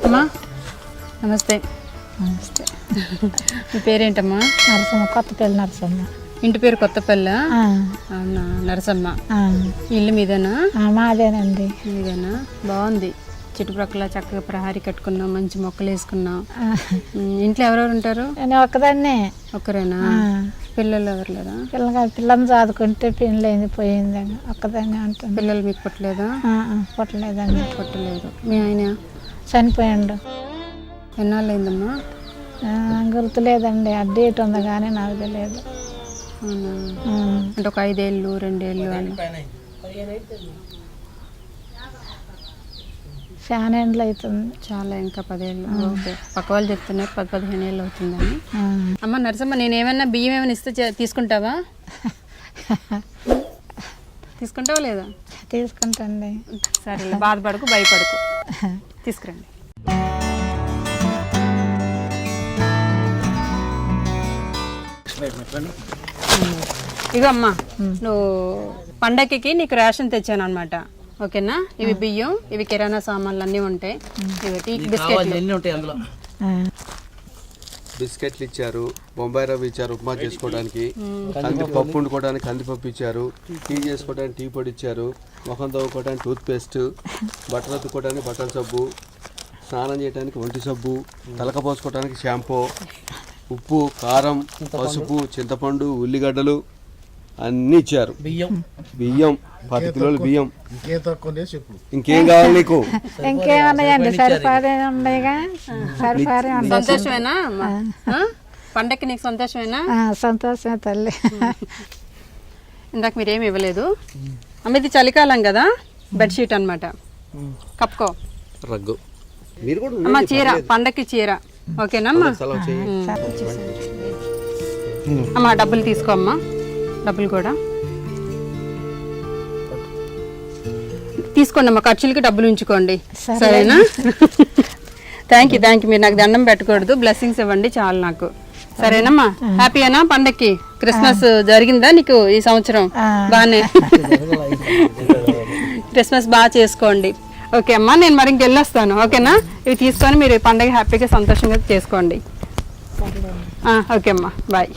అమ్మా నమస్తే. నమస్తే. మీ పేరేంటమ్మా? నరసమ్మ, కొత్తపల్లి నరసమ్మ. ఇంటి పేరు కొత్తపల్లి? అవునా నరసమ్మ. ఇల్లు మీదేనా? మాదేనండి. మీదేనా? బాగుంది, చుట్టుప్రక్కల చక్కగా ప్రహారీ కట్టుకున్నాం, మంచి మొక్కలు వేసుకున్నాం. ఇంట్లో ఎవరెవరు ఉంటారు? నేను ఒక్కదాన్నే. ఒక్కరేనా? పిల్లలు ఎవరు లేదా? పిల్లని చదువుకుంటే పెళ్ళైంది పోయిందండి, ఒక్కదాన్నే ఉంటాను. పిల్లలు మీకు పుట్టలేదా? పుట్టలేదండి. పుట్టలేదు. మీ ఆయన చనిపోయాడు. ఎన్నాళ్ళు అయిందమ్మా? గుర్తులేదండి, ఆ డేట్ ఉంది కానీ నాకు తెలియదు. అవునా? అంటే ఒక 5 ఏళ్ళు 2 ఏళ్ళు అని? చాలా ఏండ్లు అవుతుంది. చాలా, ఇంకా 10 ఏళ్ళు. ఓకే, పక్క వాళ్ళు చెప్తున్నారు 10-15 ఏళ్ళు అవుతుందని. అమ్మ నరసమ్మ, నేను ఏమన్నా బియ్యం ఏమైనా ఇస్తే తీసుకుంటావా? తీసుకుంటావా లేదా? తీసుకుంటాండి. సరే, బాధపడకు, భయపడకు, తీసుకురండి. ఇగో అమ్మా, నువ్వు పండగకి నీకు రేషన్ తెచ్చాను అనమాట. ఓకేనా? ఇవి బియ్యం, ఇవి కిరాణా సామాన్లు అన్నీ ఉంటాయి. బిస్కెట్లు ఇచ్చారు, బొంబాయి రవ్వ ఇచ్చారు ఉప్మా చేసుకోవడానికి, కందిపప్పు వండుకోవడానికి కందిపప్పు ఇచ్చారు, టీ చేసుకోవడానికి టీ పొడి ఇచ్చారు, ముఖం తవ్వుకోవడానికి టూత్ పేస్ట్, బట్టలు ఉతుక్కోవడానికి బట్టల సబ్బు, స్నానం చేయడానికి ఒంటి సబ్బు, తలక పోసుకోవడానికి షాంపూ, ఉప్పు, కారం, పసుపు, చింతపండు, ఉల్లిగడ్డలు అన్నీ ఇచ్చారు. బియ్యం 10 కిలోలు బియ్యం. ఇంకేం కావాలి నీకు? ఇంకేమన్నాయండి? సరిపడే ఉన్నాయిగా. సరిపడే. సంతోషమేనా పండక్కి? నీకు సంతోషమేనా? సంతోషమే తల్లి. ఇందాక మీరేమి ఇవ్వలేదు అమ్మ. ఇది చలికాలం కదా, బెడ్షీట్ అనమాట. కప్పుకో. రగ్గు మీరు కూడా అమ్మ, చీర, పండక్కి చీర. ఓకేనమ్మా? అమ్మా డబ్బులు తీసుకో అమ్మా, డబ్బులు కూడా తీసుకోండి అమ్మా, ఖర్చులకి డబ్బులు ఉంచుకోండి, సరేనా? Thank you. మీరు నాకు దండం పెట్టకూడదు, బ్లెస్సింగ్స్ ఇవ్వండి చాలు నాకు, సరేనమ్మా? హ్యాపీయేనా పండక్కి? క్రిస్మస్ జరిగిందా నీకు ఈ సంవత్సరం? బాగానే క్రిస్మస్ బాగా చేసుకోండి. ఓకే అమ్మా, నేను మరి ఇంకెళ్ళొస్తాను. ఓకేనా? ఇవి తీసుకొని మీరు పండగ హ్యాపీగా సంతోషంగా చేసుకోండి. ఓకే అమ్మా, బాయ్.